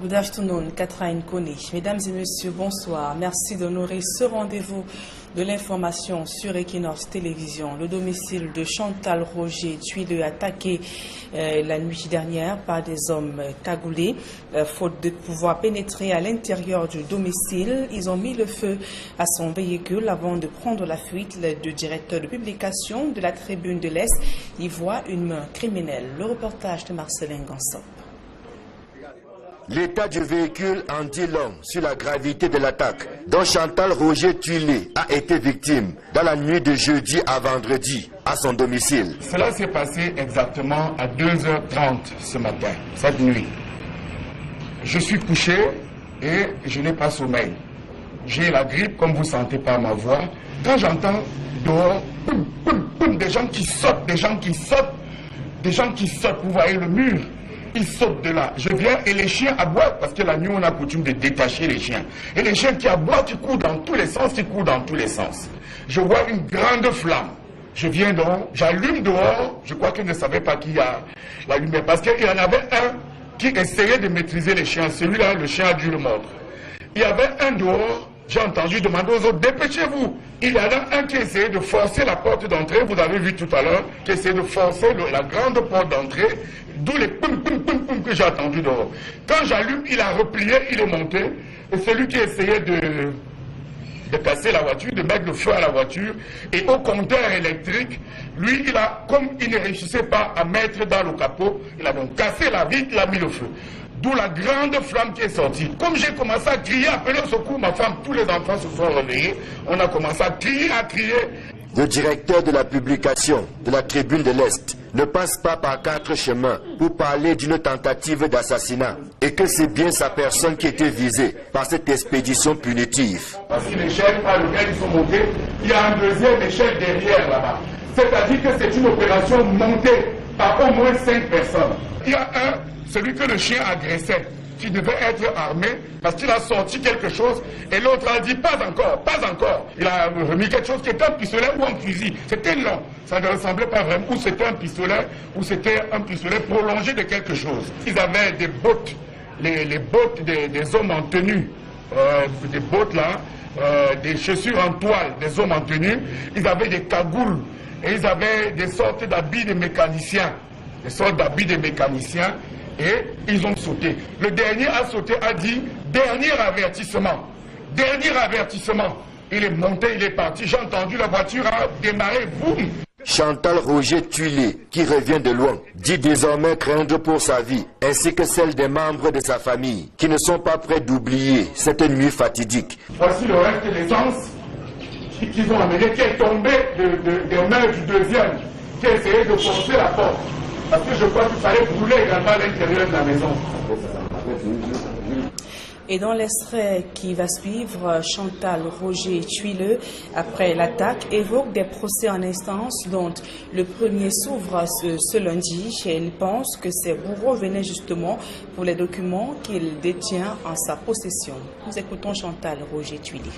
Good afternoon, Catherine Kone. Mesdames et messieurs, bonsoir. Merci d'honorer ce rendez-vous de l'information sur Equinox Télévision. Le domicile de Chantal Roger Tuileux attaqué la nuit dernière par des hommes cagoulés. Faute de pouvoir pénétrer à l'intérieur du domicile, ils ont mis le feu à son véhicule avant de prendre la fuite. Le directeur de publication de la Tribune de l'Est y voit une main criminelle. Le reportage de Marcelin Gansop. L'état du véhicule en dit long sur la gravité de l'attaque dont Chantal Roger Tuileux a été victime dans la nuit de jeudi à vendredi à son domicile. Cela s'est passé exactement à 2h30 ce matin, cette nuit. Je suis couché et je n'ai pas sommeil. J'ai la grippe, comme vous sentez par ma voix. Quand j'entends dehors, poum, poum, poum, des gens qui sautent, des gens qui sautent, vous voyez le mur. Ils sautent de là. Je viens et les chiens aboient parce que la nuit on a coutume de détacher les chiens. Et les chiens qui aboient, qui courent dans tous les sens, Je vois une grande flamme. Je viens donc, j'allume dehors. Je crois qu'ils ne savaient pas qui a l'allumé parce qu'il y en avait un qui essayait de maîtriser les chiens. Celui-là, le chien a dû le mordre. Il y avait un dehors. J'ai entendu demander aux autres, dépêchez-vous. Il y en a un qui essayait de forcer la porte d'entrée, vous avez vu tout à l'heure, qui essayait de forcer la grande porte d'entrée, d'où les poum poum poum poum que j'ai entendu dehors. Quand j'allume, il a replié, il est monté, et celui qui essayait de casser la voiture, de mettre le feu à la voiture, et au compteur électrique, lui, comme il ne réussissait pas à mettre dans le capot, il a donc cassé la vitre, il a mis le feu. D'où la grande flamme qui est sortie. Comme j'ai commencé à crier, appeler au secours, ma femme, tous les enfants se sont réveillés. On a commencé à crier, Le directeur de la publication de la Tribune de l'Est ne passe pas par 4 chemins pour parler d'une tentative d'assassinat et que c'est bien sa personne qui était visée par cette expédition punitive. Parce que l'échelle par laquelle ils sont montés, il y a un deuxième échelle derrière là-bas. C'est-à-dire que c'est une opération montée par au moins 5 personnes. Il y a celui que le chien agressait, qui devait être armé, parce qu'il a sorti quelque chose, et l'autre a dit pas encore. Il a remis quelque chose qui était un pistolet ou un fusil. C'était long, ça ne ressemblait pas vraiment, ou c'était un pistolet prolongé de quelque chose. Ils avaient des bottes, les bottes des hommes en tenue, des bottes là, des chaussures en toile des hommes en tenue. Ils avaient des cagoules, et ils avaient des sortes d'habits de mécaniciens, et ils ont sauté. Le dernier a sauté, a dit, dernier avertissement. Il est monté, il est parti. J'ai entendu la voiture a démarré, boum. Chantal Roger Tuileux, qui revient de loin, dit désormais craindre pour sa vie, ainsi que celle des membres de sa famille, qui ne sont pas prêts d'oublier cette nuit fatidique. Voici le reste de l'essence qu'ils ont amené, qui est tombé des mains du deuxième, qui a essayé de forcer la porte. Parce que je crois qu'il fallait brûler également à l'intérieur de la maison. Et dans l'extrait qui va suivre, Chantal Roger Tuileux, après l'attaque, évoque des procès en instance dont le premier s'ouvre ce lundi. Elle pense que ses bourreaux venaient justement pour les documents qu'il détient en sa possession. Nous écoutons Chantal Roger Tuileux.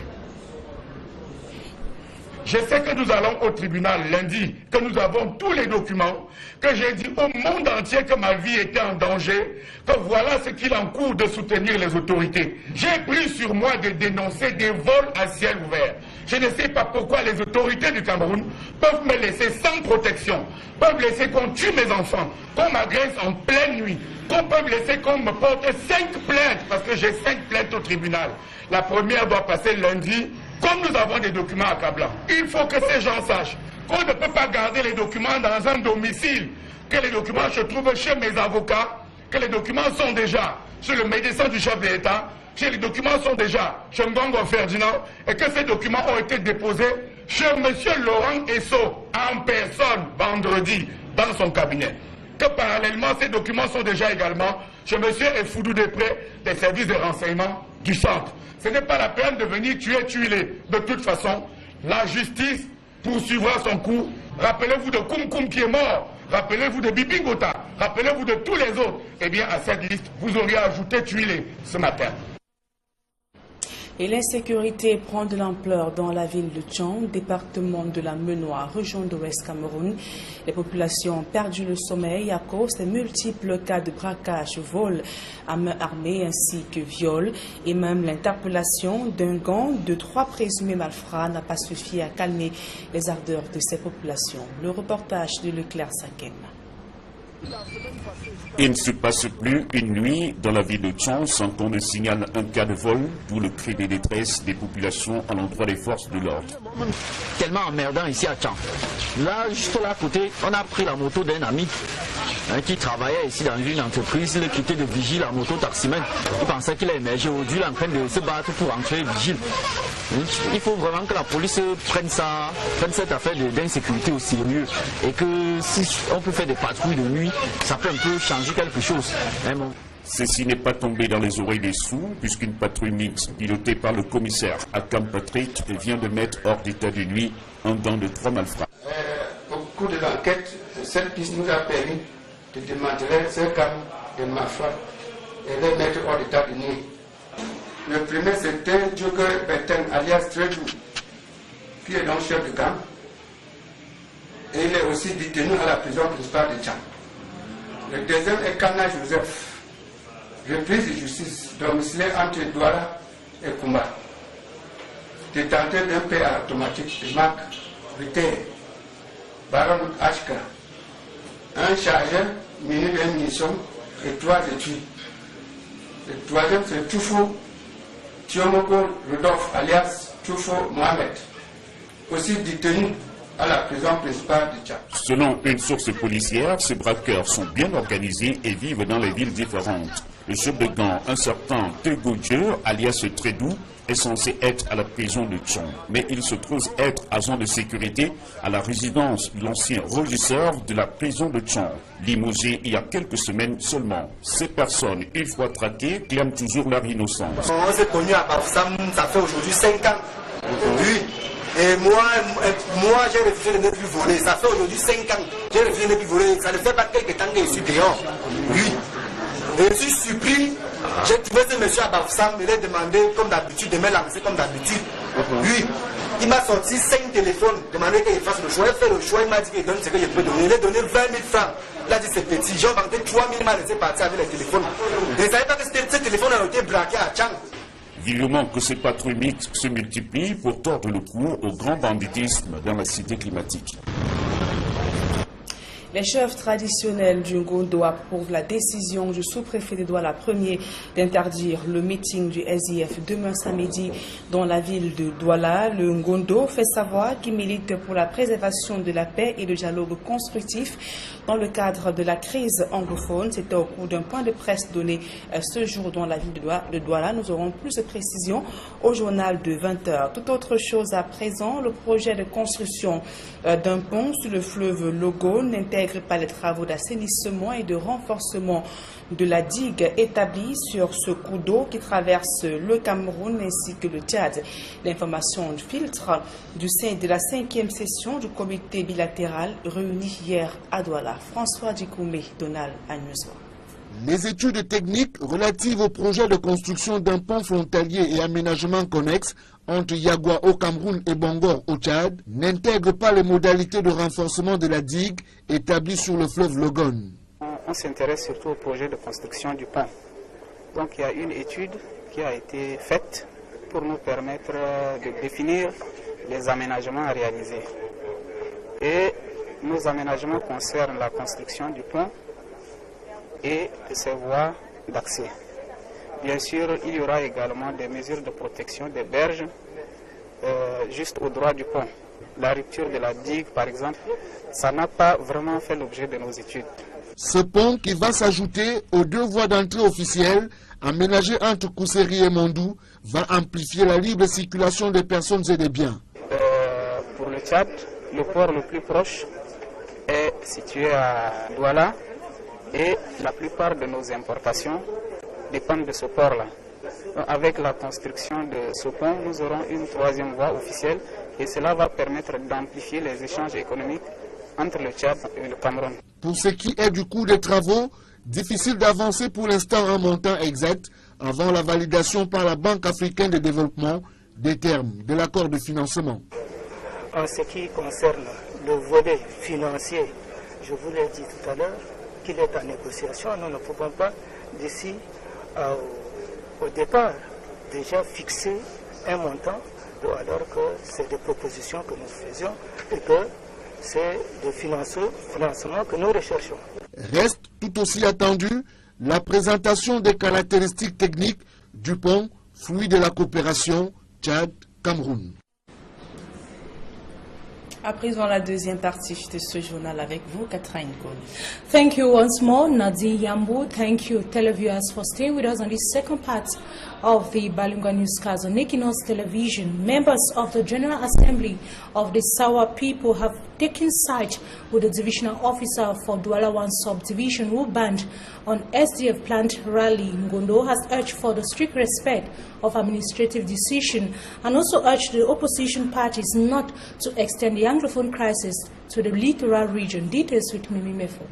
Je sais que nous allons au tribunal lundi, que nous avons tous les documents, que j'ai dit au monde entier que ma vie était en danger, que voilà ce qu'il en court de soutenir les autorités. J'ai pris sur moi de dénoncer des vols à ciel ouvert. Je ne sais pas pourquoi les autorités du Cameroun peuvent me laisser sans protection, peuvent laisser qu'on tue mes enfants, qu'on m'agresse en pleine nuit, qu'on peut me laisser qu'on me porte 5 plaintes, parce que j'ai 5 plaintes au tribunal. La première doit passer lundi. Comme nous avons des documents accablants, il faut que ces gens sachent qu'on ne peut pas garder les documents dans un domicile, que les documents se trouvent chez mes avocats, que les documents sont déjà chez le médecin du chef de l'État, que les documents sont déjà chez Ngongo Ferdinand, et que ces documents ont été déposés chez M. Laurent Esso, en personne, vendredi, dans son cabinet. Que parallèlement, ces documents sont déjà également chez M. Efoudou Després, des services de renseignement du centre. Ce n'est pas la peine de venir tuer Tuileux. De toute façon, la justice poursuivra son cours. Rappelez-vous de Koum Koum qui est mort. Rappelez-vous de Bibi Ngota. Rappelez-vous de tous les autres. Eh bien, à cette liste, vous auriez ajouté Tuileux ce matin. Et l'insécurité prend de l'ampleur dans la ville de Tchang, département de la Menoie, région de l'Ouest Cameroun. Les populations ont perdu le sommeil à cause des multiples cas de braquage, vol à main armée ainsi que viol. Et même l'interpellation d'un gang de 3 présumés malfrats n'a pas suffi à calmer les ardeurs de ces populations. Le reportage de Leclerc Sakem. Il ne se passe plus une nuit dans la ville de Tchang sans qu'on ne signale un cas de vol, d'où le cri de détresse des populations à l'endroit des forces de l'ordre. Tellement emmerdant ici à Tchang. Là, juste là à côté, on a pris la moto d'un ami qui travaillait ici dans une entreprise. Il quittait de vigile à moto taximène. Il pensait qu'il a émergé aujourd'hui, il est en train de se battre pour entrer vigile. Il faut vraiment que la police prenne cette affaire d'insécurité au sérieux et que si on peut faire des patrouilles de nuit, ça peut un peu changer quelque chose. Ceci n'est pas tombé dans les oreilles des sourds, puisqu'une patrouille mixte pilotée par le commissaire Akam Patrick vient de mettre hors d'état de nuit un gang de 3 malfrats. Au cours de l'enquête, cette piste nous a permis de démanteler ces gangs de malfrats et les mettre hors d'état de nuit. Le premier, c'était Joker Beten, alias Tredou, qui est donc chef de gang. Et il est aussi détenu à la prison principale de Tchang. Le deuxième est Kana Joseph, reprise de justice, domicilié entre Douala et Koumba. Détenteur d'un paix automatique de marque Ritter, Baron Ashka, un chargeur muni d'une munition et 3 études. Le troisième, c'est Toufou Tiomoko Rudolph, alias Toufo Mohamed, aussi détenu à la prison principale de Tchad. Selon une source policière, ces braqueurs sont bien organisés et vivent dans les villes différentes. Le chef de gang, un certain Tegoudjeu, alias Tredou, est censé être à la prison de Tchong, mais il se trouve être agent de sécurité à la résidence de l'ancien régisseur de la prison de Tchong, limogé il y a quelques semaines seulement. Ces personnes, une fois traquées, clament toujours leur innocence. On s'est connu à Bafoussam, ça fait aujourd'hui 5 ans. Oui. Et moi j'ai refusé de ne plus voler. Ça fait aujourd'hui 5 ans. J'ai refusé de ne plus voler. Ça ne fait pas quelques temps que je suis dehors. Oui. Et je suis surpris. J'ai trouvé ce monsieur à Bafoussam, il a demandé comme d'habitude de me lancer comme d'habitude. Oui. Il m'a sorti 5 téléphones, demandé qu'il fasse le choix. Il a fait le choix, il m'a dit qu'il donne ce que je peux donner. Il a donné 20 000 francs. Il a dit c'est petit. J'ai vendu 3 000, il m'a laissé partir avec les téléphones. Je ne savais pas que ce téléphone a été braqué à Tchang. Vivement que ces patrouilles mixtes se multiplient pour tordre le cou au grand banditisme dans la cité climatique. Les chefs traditionnels du Ngondo approuvent la décision du sous-préfet de Douala Ier d'interdire le meeting du SIF demain samedi dans la ville de Douala. Le Ngondo fait savoir qu'il milite pour la préservation de la paix et le dialogue constructif dans le cadre de la crise anglophone. C'était au cours d'un point de presse donné ce jour dans la ville de Douala. Nous aurons plus de précisions au journal de 20h. Toute autre chose à présent, le projet de construction d'un pont sur le fleuve Logo n'intègre pas les travaux d'assainissement et de renforcement de la digue établie sur ce cours d'eau qui traverse le Cameroun ainsi que le Tchad. L'information filtre de la 5e session du comité bilatéral réuni hier à Douala. François Dikoumé, Donald Agnesois. Les études techniques relatives au projet de construction d'un pont frontalier et aménagement connexe entre Yagua au Cameroun et Bangor au Tchad n'intègrent pas les modalités de renforcement de la digue établie sur le fleuve Logon. On s'intéresse surtout au projet de construction du pont. Donc il y a une étude qui a été faite pour nous permettre de définir les aménagements à réaliser. Et nos aménagements concernent la construction du pont et de ses voies d'accès. Bien sûr, il y aura également des mesures de protection des berges juste au droit du pont. La rupture de la digue, par exemple, ça n'a pas vraiment fait l'objet de nos études. Ce pont, qui va s'ajouter aux 2 voies d'entrée officielles aménagées entre Kousséri et Mondou, va amplifier la libre circulation des personnes et des biens. Pour le Tchad, le port le plus proche est situé à Douala et la plupart de nos importations dépendent de ce port-là. Avec la construction de ce pont, nous aurons une 3e voie officielle et cela va permettre d'amplifier les échanges économiques entre le Tchad et le Cameroun. Pour ce qui est du coût des travaux, difficile d'avancer pour l'instant en montant exact, avant la validation par la Banque africaine de développement des termes de l'accord de financement. En ce qui concerne le volet financier, je vous l'ai dit tout à l'heure, qu'il est en négociation. Nous ne pouvons pas, d'ici au départ, déjà fixer un montant, alors que c'est des propositions que nous faisions et que c'est des financements que nous recherchons. Reste tout aussi attendu la présentation des caractéristiques techniques du pont, fruit de la coopération Tchad-Cameroun. À présent, la deuxième partie de ce journal avec vous, Catherine Kony. Thank you once more, Nadi Yambo. Thank you, televiewers, for staying with us on this second part of the Balunga Newscast on Equinos Television. Members of the General Assembly of the Sawa people have taken side with the divisional officer for Douala 1 subdivision who banned on SDF plant rally. Ngondo has urged for the strict respect of administrative decision and also urged the opposition parties not to extend the Anglophone crisis to the littoral region. Details with Mimi Mefo.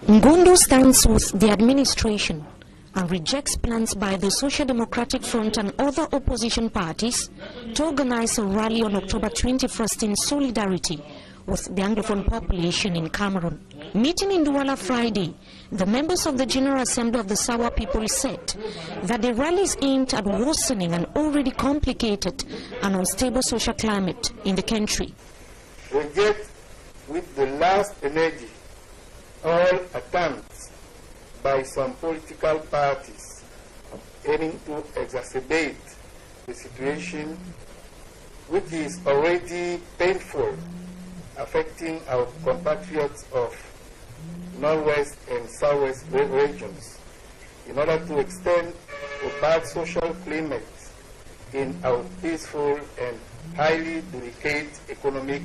Ngondo stands with the administration and rejects plans by the Social Democratic Front and other opposition parties to organize a rally on October 21st in solidarity with the Anglophone population in Cameroon. Meeting in Douala Friday, the members of the General Assembly of the Sawa people said that the rally is aimed at worsening an already complicated and unstable social climate in the country. Reject with the last energy all attempts by some political parties aiming to exacerbate the situation, which is already painful, affecting our compatriots of Northwest and Southwest regions, in order to extend a bad social climate in our peaceful and highly delicate economic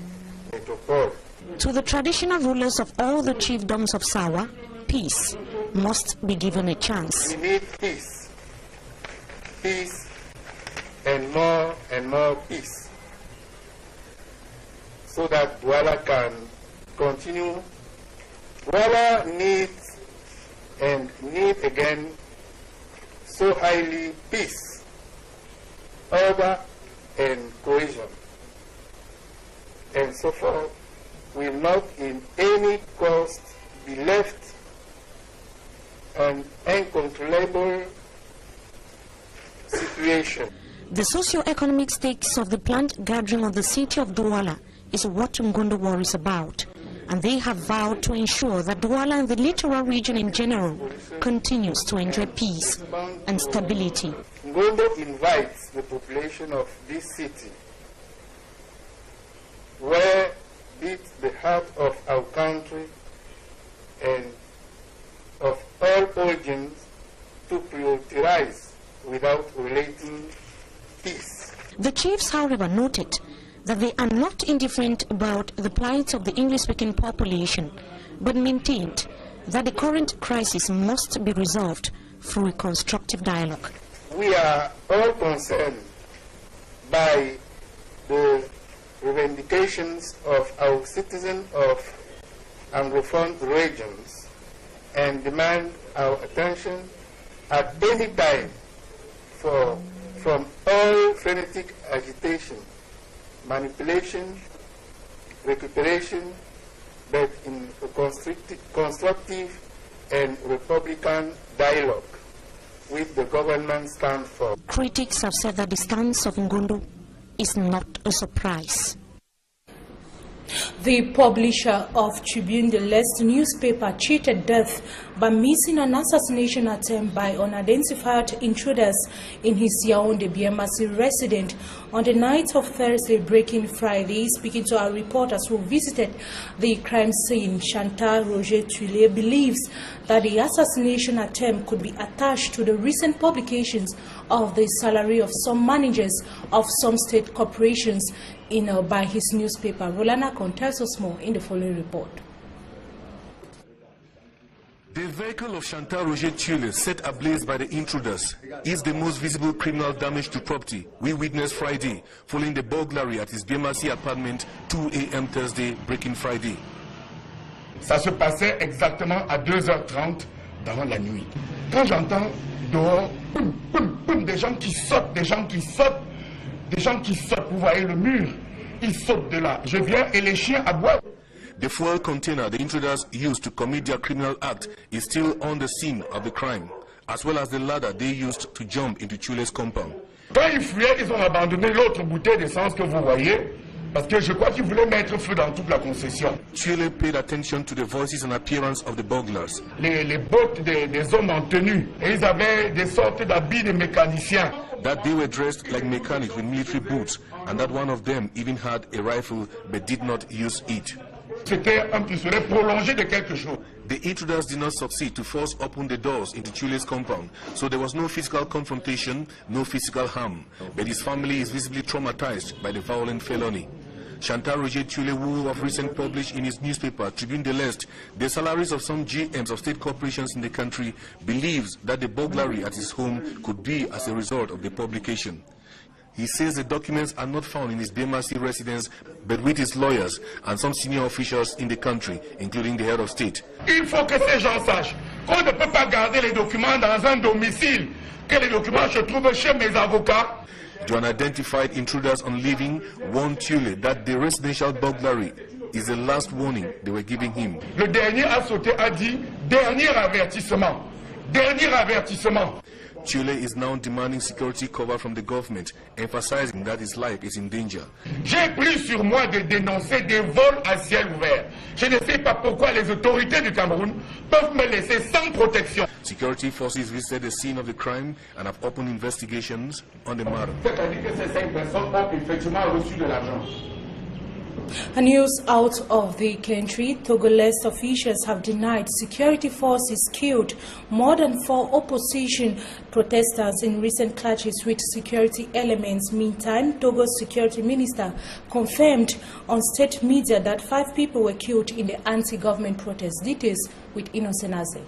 metropole. To the traditional rulers of all the chiefdoms of Sawa, peace must be given a chance. We need peace. Peace and more peace, so that Douala can continue. Douala needs and need again so highly peace, order and cohesion. And so far will not in any cost be left an uncontrollable situation. The socio-economic stakes of the plant gathering of the city of Douala is what Ngondo worries about, and they have vowed to ensure that Douala and the littoral region in general continues to enjoy peace and stability. Ngondo invites the population of this city, where beats the heart of our country and of all origins, to prioritize without relating peace. The chiefs, however, noted that they are not indifferent about the plight of the English-speaking population, but maintained that the current crisis must be resolved through a constructive dialogue. We are all concerned by the revendications of our citizens of Anglophone regions and demand our attention at any time from all frenetic agitation, manipulation, recuperation, but in a constructive and republican dialogue with the government stand for. Critics have said that the stance of Ngondo is not a surprise. The publisher of Tribune de l'Est newspaper cheated death by missing an assassination attempt by unidentified intruders in his Yaoundé Biemasi residence on the night of Thursday, breaking Friday. Speaking to our reporters who visited the crime scene, Chantal Roger Tuile believes that the assassination attempt could be attached to the recent publications of the salary of some managers of some state corporations by his newspaper. Rolana Kon tells us more in the following report. The vehicle of Chantal Roger Tuile, set ablaze by the intruders, is the most visible criminal damage to property we witnessed Friday following the burglary at his Biemasi apartment 2 a.m. Thursday, breaking Friday. Ça se passait exactement à 2h30 dans la nuit. Quand j'entends dehors, poum, poum, poum, des gens qui sautent, vous voyez le mur, ils sautent de là. Je viens et les chiens aboient. The fuel container the intruders used to commit their criminal act is still on the scene of the crime, as well as the ladder they used to jump into Thule's compound. Quand ils fuyaient, ils ont abandonné l'autre bouteille d'essence que vous voyez, parce que je crois qu'ils voulaient mettre feu dans toute la concession. Thule paid attention to the voices and appearance of the burglars. Les bottes des hommes en tenue, et ils avaient des sortes d'habits de mécaniciens. That they were dressed like mechanics with military boots, and that one of them even had a rifle but did not use it. C'était un pistolet prolongé de quelque chose. The intruders did not succeed to force open the doors into Thule's compound, so there was no physical confrontation, no physical harm, but his family is visibly traumatized by the violent felony. Chantal Roger Thule, who have recently published in his newspaper, Tribune de l'Est, the salaries of some GMs of state corporations in the country, believes that the burglary at his home could be as a result of the publication. He says the documents are not found in his Bemasi residence, but with his lawyers and some senior officials in the country, including the head of state. Il faut que ces gens sachent qu'on ne peut pas garder les documents dans un domicile, que les documents se trouvent chez mes avocats. The unidentified intruders on leaving warned Thule that the residential burglary is the last warning they were giving him. Le dernier a sauté, a dit dernier avertissement. Dernier avertissement. Thule is now demanding security cover from the government, emphasizing that his life is in danger. J'ai pris sur moi de dénoncer des vols à ciel ouvert. Je ne sais pas pourquoi les autorités du Cameroun peuvent me laisser sans protection. Security forces visited the scene of the crime and have opened investigations on the matter. C'est-à-dire que ces 5 personnes ont effectivement reçu de l'argent. A news out of the country, Togolese officials have denied security forces killed more than 4 opposition protesters in recent clashes with security elements. Meantime, Togo's security minister confirmed on state media that 5 people were killed in the anti-government protest. Details with Innocent Aze.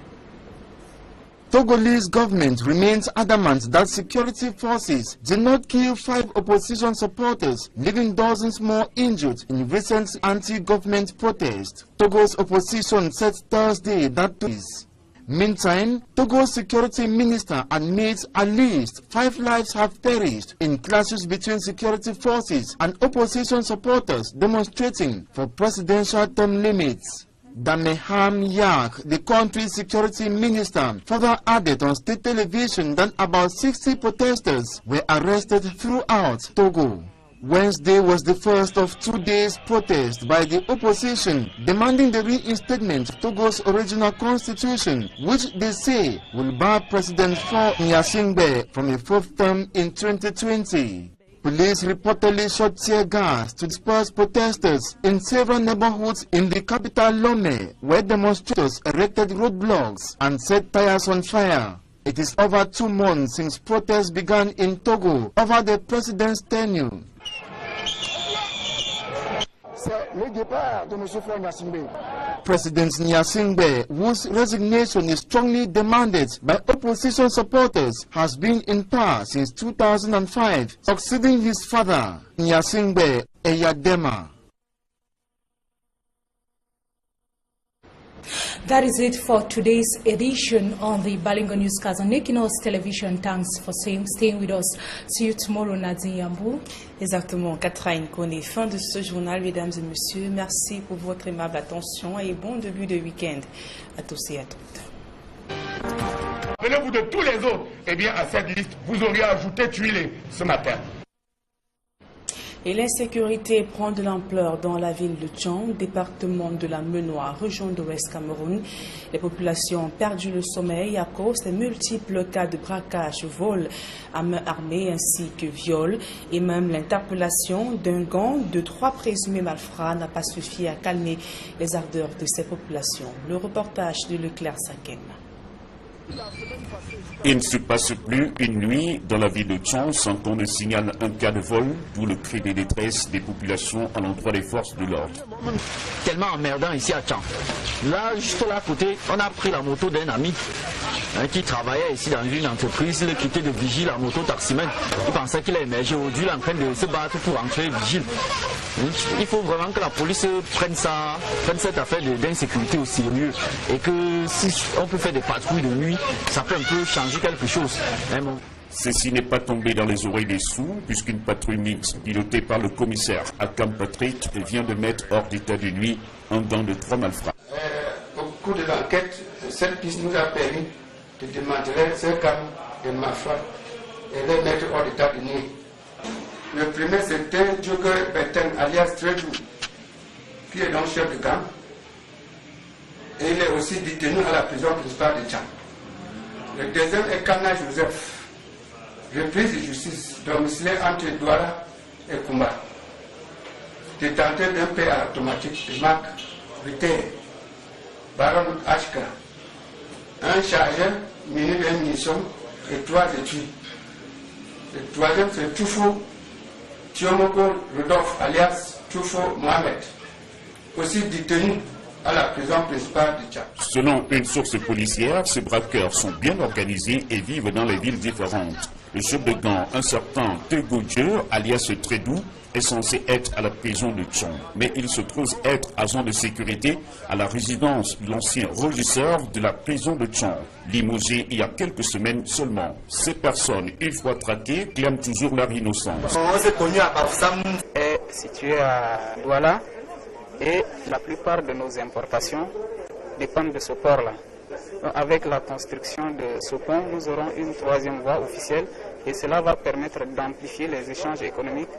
Togolese government remains adamant that security forces did not kill 5 opposition supporters, leaving dozens more injured in recent anti-government protests. Togo's opposition said Thursday that is. Meantime, Togo's security minister admits at least 5 lives have perished in clashes between security forces and opposition supporters demonstrating for presidential term limits. Dameham Yak, the country's security minister, further added on state television that about 60 protesters were arrested throughout Togo. Wednesday was the first of 2 days' protest by the opposition demanding the reinstatement of Togo's original constitution, which they say will bar President Faure Gnassingbé from a 4th term in 2020. Police reportedly shot tear gas to disperse protesters in several neighborhoods in the capital Lomé, where demonstrators erected roadblocks and set tires on fire. It is over 2 months since protests began in Togo over the president's tenure. President Gnassingbé, whose resignation is strongly demanded by opposition supporters, has been in power since 2005, succeeding his father, Gnassingbé Eyadema. That is it for today's edition on the Balingo Newscast on Equinos Television. Thanks for staying with us. See you tomorrow, Nadine Yambou. Exactement, Catherine Kone. Fin de ce journal, mesdames et messieurs. Merci pour votre aimable attention et bon début de week-end à tous et à toutes. Venez-vous de tous les autres, eh bien à cette liste, vous auriez ajouté Thule ce matin. Et l'insécurité prend de l'ampleur dans la ville de Tchang, département de la Menoie, région de l'Ouest Cameroun. Les populations ont perdu le sommeil à cause des multiples cas de braquage, vol à main armée ainsi que viol. Et même l'interpellation d'un gang de 3 présumés malfrats n'a pas suffi à calmer les ardeurs de ces populations. Le reportage de Leclerc Sakem. Il ne se passe plus une nuit dans la ville de Tchang sans qu'on ne signale un cas de vol, d'où le cri de détresse des populations à l'endroit des forces de l'ordre. Tellement emmerdant ici à Tchang. Là, juste là à côté, on a pris la moto d'un ami qui travaillait ici dans une entreprise, qui était de vigile à moto-taximène. Il pensait qu'il a émergé aujourd'hui, il est en train de se battre pour entrer vigile. Il faut vraiment que la police prenne cette affaire d'insécurité au sérieux et que si on peut faire des patrouilles de nuit, ça peut un peu changer quelque chose. Ceci n'est pas tombé dans les oreilles des sourds, puisqu'une patrouille mixte pilotée par le commissaire Akam Patrick vient de mettre hors d'état de nuit un gang de 3 malfrats. Au cours de l'enquête, cette piste nous a permis de démanteler ce gang de malfrats et les mettre hors d'état de nuit. Le premier, c'était Joker Beten alias Tredou, qui est donc chef de gang. Et il est aussi détenu à la prison principale de Tchad. Le deuxième est Kana Joseph, reprise de justice, domicilé entre Douala et Koumba. Détenteur d'un PA automatique de marque Vitaire, Baron HK, un chargeur muni de munitions et 3 études. Le troisième, c'est Toufou Thiomoko Rodolphe alias Toufo Mohamed, aussi détenu à la prison principale de Tchad. Selon une source policière, ces braqueurs sont bien organisés et vivent dans les villes différentes. Le chef de gang, un certain Tegodjer alias Tredou, est censé être à la prison de Tchon, mais il se trouve être agent de sécurité à la résidence de l'ancien régisseur de la prison de Tchon, limogé il y a quelques semaines seulement. Ces personnes, une fois traquées, clament toujours leur innocence. Est situé à Douala et la plupart de nos importations dépendent de ce port-là. Avec la construction de ce pont, nous aurons une troisième voie officielle et cela va permettre d'amplifier les échanges économiques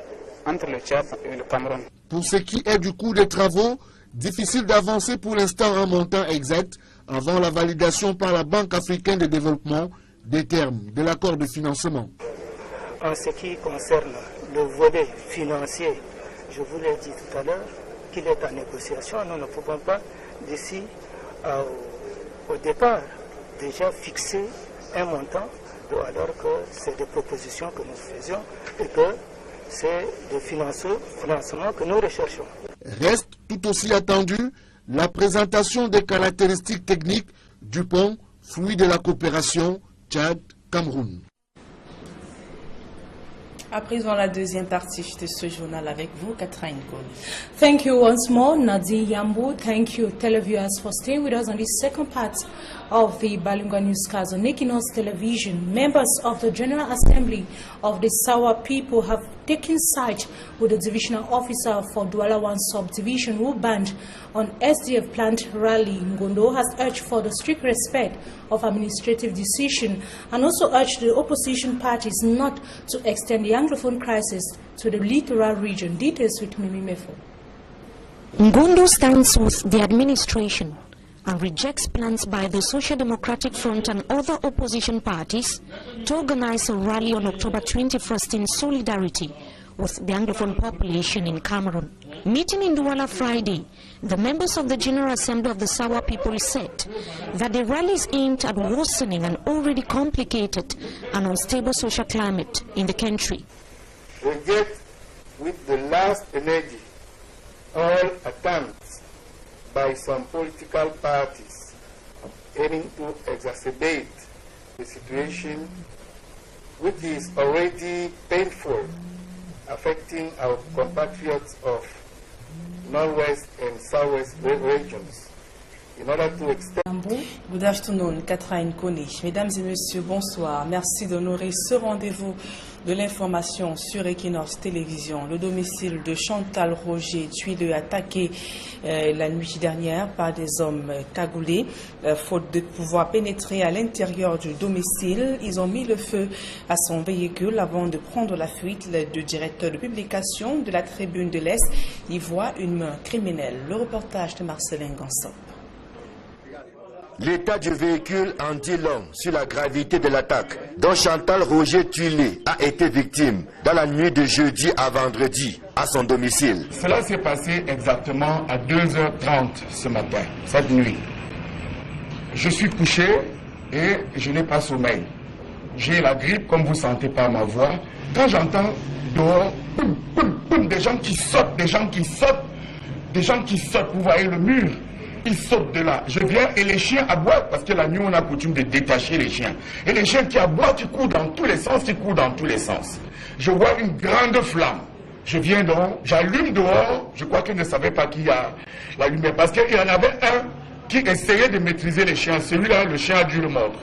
entre le Tchad et le Cameroun. Pour ce qui est du coût des travaux, difficile d'avancer pour l'instant un montant exact avant la validation par la Banque africaine de développement des termes de l'accord de financement. En ce qui concerne le volet financier, je vous l'ai dit tout à l'heure qu'il est en négociation. Nous ne pouvons pas d'ici au départ déjà fixer un montant alors que c'est des propositions que nous faisions et que c'est le financement que nous recherchons. Reste tout aussi attendu la présentation des caractéristiques techniques du pont, fruit de la coopération Tchad-Cameroun. À présent, la deuxième partie de ce journal avec vous, Catherine Kone. Thank you once more, Nadine Yambu. Thank you, televiewers, for staying with us on this second part of the Bilingual Newscast on Equinos Television. Members of the General Assembly of the Sawa people have taken side with the divisional officer for Douala 1 subdivision who banned on SDF plant rally. Ngondo has urged for the strict respect of administrative decision and also urged the opposition parties not to extend the Anglophone crisis to the littoral region. Details with Mimi Mefo. Ngondo stands with the administration and rejects plans by the Social Democratic Front and other opposition parties to organize a rally on October 21st in solidarity with the Anglophone population in Cameroon. Meeting in Douala Friday, the members of the General Assembly of the Sawa people said that the rally is aimed at worsening an already complicated and unstable social climate in the country. Reject with the last energy all attempts by some political parties aiming to exacerbate the situation, which is already painful, affecting our compatriots of Northwest and Southwest regions. In order to extend... Good afternoon, Catherine Kone. Mesdames et messieurs, bonsoir. Merci d'honorer ce rendez-vous de l'information sur Equinos Télévision. Le domicile de Chantal Roger Tuile attaqué la nuit dernière par des hommes cagoulés. Faute de pouvoir pénétrer à l'intérieur du domicile, ils ont mis le feu à son véhicule avant de prendre la fuite. Le directeur de publication de la Tribune de l'Est y voit une main criminelle. Le reportage de Marcelin Gansop. L'état du véhicule en dit long sur la gravité de l'attaque dont Chantal Roger Tuile a été victime dans la nuit de jeudi à vendredi à son domicile. Cela s'est passé exactement à 2h30 ce matin, cette nuit. Je suis couché et je n'ai pas sommeil. J'ai la grippe, comme vous sentez par ma voix. Quand j'entends dehors, boum, boum, boum, des gens qui sautent, des gens qui sautent, des gens qui sautent, vous voyez le mur. il saute de là. Je viens et les chiens aboient, parce que la nuit on a coutume de détacher les chiens. Et les chiens qui aboient, qui courent dans tous les sens, Je vois une grande flamme. Je viens donc, j'allume dehors, je crois qu'il ne savait pas qui a la lumière, parce qu'il y en avait un qui essayait de maîtriser les chiens. Celui-là, le chien a dû le mordre.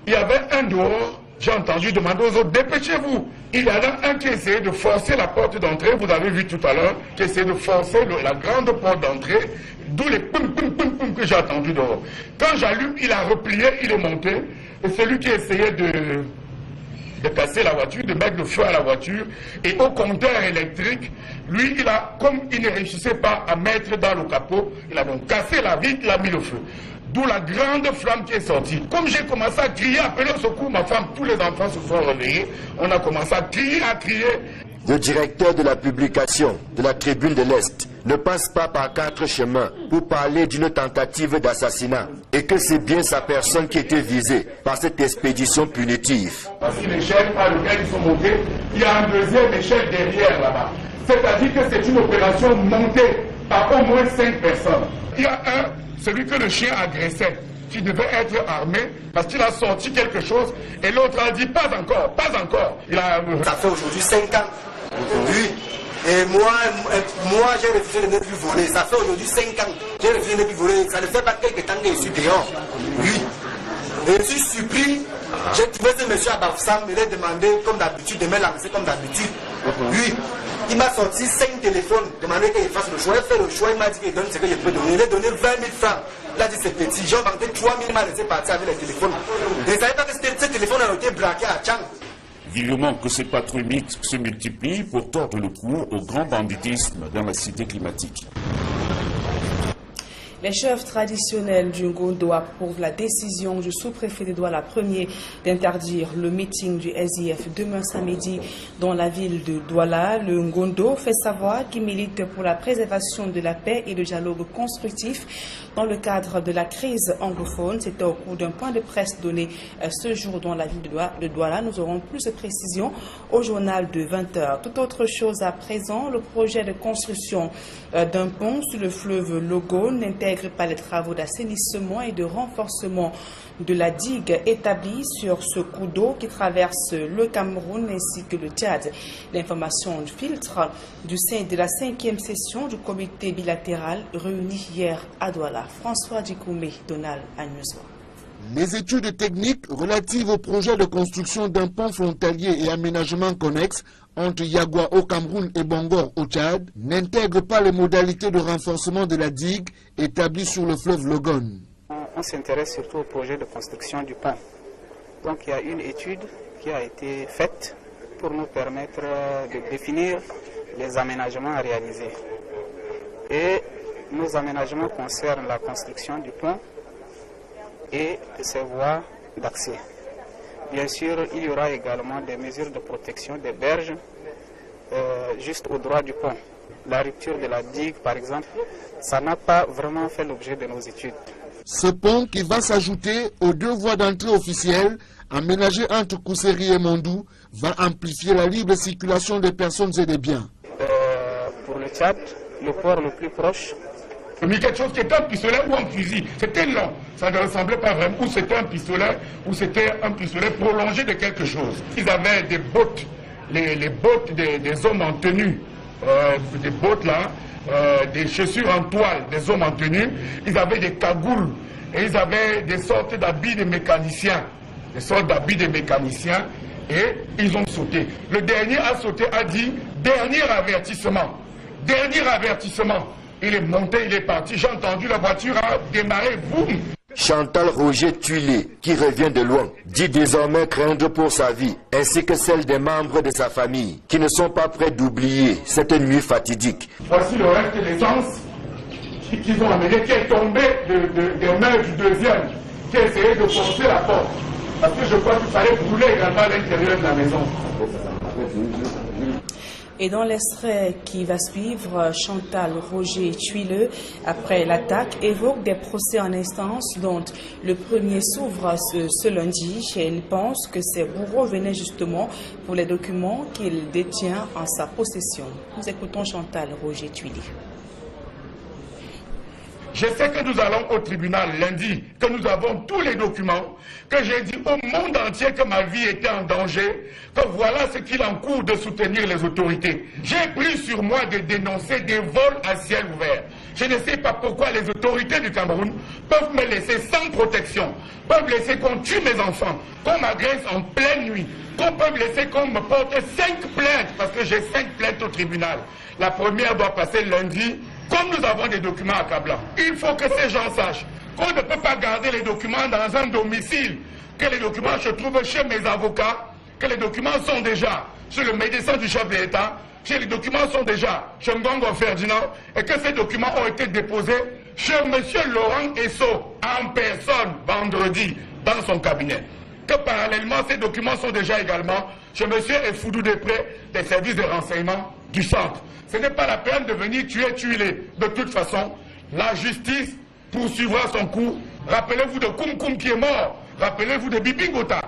Il y avait un dehors, j'ai entendu demander aux autres, dépêchez-vous. Il y en a un qui essayait de forcer la porte d'entrée, vous avez vu tout à l'heure, qui essayait de forcer la grande porte d'entrée, d'où les poum poum poum poum que j'ai entendu dehors. Quand j'allume, il a replié, il est monté, et celui qui essayait de casser la voiture, de mettre le feu à la voiture, et au compteur électrique, lui, comme il ne réussissait pas à mettre dans le capot, il a donc cassé la vitre, il a mis le feu. D'où la grande flamme qui est sortie. Comme j'ai commencé à crier, appeler au secours, ma femme, tous les enfants se sont réveillés, on a commencé à crier. Le directeur de la publication de la Tribune de l'Est ne passe pas par 4 chemins pour parler d'une tentative d'assassinat et que c'est bien sa personne qui était visée par cette expédition punitive. Parce que l'échelle par laquelle ils sont montés, il y a un deuxième échelle derrière là-bas. C'est-à-dire que c'est une opération montée par au moins 5 personnes. Il y a celui que le chien agressait, qui devait être armé, parce qu'il a sorti quelque chose, et l'autre a dit pas encore. Ça fait aujourd'hui 5 ans. Oui. Et moi j'ai refusé de ne plus voler. Ça fait aujourd'hui 5 ans. J'ai refusé de ne plus voler. Ça ne fait pas quelques temps que je suis dehors. Oui. Et je suis surpris. J'ai trouvé ce monsieur à Bafoussam, il m'a demandé comme d'habitude, de me lancer comme d'habitude. Oui. Il m'a sorti 5 téléphones, demandé qu'il fasse le choix. Il fait le choix, il m'a dit qu'il donne ce que je peux donner. Il a donné 20 000 francs. Il a dit c'est petit. J'ai inventé 3 000, il m'a laissé partir avec les téléphones. Je ne savais pas que ce téléphone a été braqué à Tchang. Vivement que ces patrouilles mixtes se multiplient pour tordre le cou au grand banditisme dans la cité climatique. Les chefs traditionnels du Ngondo approuvent la décision du sous-préfet de Douala Ier d'interdire le meeting du SIF demain samedi dans la ville de Douala. Le Ngondo fait savoir qu'il milite pour la préservation de la paix et le dialogue constructif dans le cadre de la crise anglophone. C'était au cours d'un point de presse donné ce jour dans la ville de Douala. Nous aurons plus de précisions au journal de 20h. Toute autre chose à présent, le projet de construction d'un pont sur le fleuve Logone n'intègre pas les travaux d'assainissement et de renforcement de la digue établie sur ce cours d'eau qui traverse le Cameroun ainsi que le Tchad. L'information filtre de la 5e session du comité bilatéral réuni hier à Douala. François Dikoumé, Donald Agnuswa. Les études techniques relatives au projet de construction d'un pont frontalier et aménagement connexe entre Yagua au Cameroun et Bongor au Tchad n'intègrent pas les modalités de renforcement de la digue établie sur le fleuve Logone. On s'intéresse surtout au projet de construction du pont. Donc il y a une étude qui a été faite pour nous permettre de définir les aménagements à réaliser. Et nos aménagements concernent la construction du pont et ses voies d'accès. Bien sûr, il y aura également des mesures de protection des berges juste au droit du pont. La rupture de la digue, par exemple, ça n'a pas vraiment fait l'objet de nos études. Ce pont, qui va s'ajouter aux 2 voies d'entrée officielles aménagées entre Kousséri et Mondou, va amplifier la libre circulation des personnes et des biens. Pour le Tchad, le port le plus proche, Mais quelque chose qui était un pistolet ou un fusil. C'était long. Ça ne ressemblait pas vraiment. Ou c'était un pistolet prolongé de quelque chose. Ils avaient des bottes, les bottes des hommes en tenue. Des bottes là, des chaussures en toile des hommes en tenue. Ils avaient des cagoules. Et ils avaient des sortes d'habits de mécaniciens. Des sortes d'habits de mécaniciens. Et ils ont sauté. Le dernier a sauté, a dit, dernier avertissement. Dernier avertissement. Il est monté, il est parti. J'ai entendu la voiture a démarré, boum. Chantal Roger Tuilé, qui revient de loin, dit désormais craindre pour sa vie, ainsi que celle des membres de sa famille, qui ne sont pas prêts d'oublier cette nuit fatidique. Voici le reste de l'essence qu'ils ont amené, qui est tombé des mains du deuxième, qui a essayé de forcer la porte. Parce que je crois qu'il fallait brûler également à l'intérieur de la maison. Et dans l'extrait qui va suivre, Chantal Roger Tuileux, après l'attaque, évoque des procès en instance dont le premier s'ouvre ce lundi. Elle pense que ces bourreaux venaient justement pour les documents qu'il détient en sa possession. Nous écoutons Chantal Roger Tuileux. Je sais que nous allons au tribunal lundi, que nous avons tous les documents, que j'ai dit au monde entier que ma vie était en danger, que voilà ce qu'il encourt de soutenir les autorités. J'ai pris sur moi de dénoncer des vols à ciel ouvert. Je ne sais pas pourquoi les autorités du Cameroun peuvent me laisser sans protection, peuvent laisser qu'on tue mes enfants, qu'on m'agresse en pleine nuit, qu'on peut laisser qu'on me porte 5 plaintes, parce que j'ai 5 plaintes au tribunal. La première doit passer lundi. Comme nous avons des documents accablants, il faut que ces gens sachent qu'on ne peut pas garder les documents dans un domicile, que les documents se trouvent chez mes avocats, que les documents sont déjà chez le médecin du chef de l'État, que les documents sont déjà chez Ngongo Ferdinand, et que ces documents ont été déposés chez M. Laurent Esso en personne vendredi dans son cabinet. Que parallèlement, ces documents sont déjà également chez M. Efoudou Després des services de renseignement du centre. Ce n'est pas la peine de venir tuer. De toute façon, la justice poursuivra son cours. Rappelez-vous de Koum Koum qui est mort. Rappelez-vous de Bibi Ngota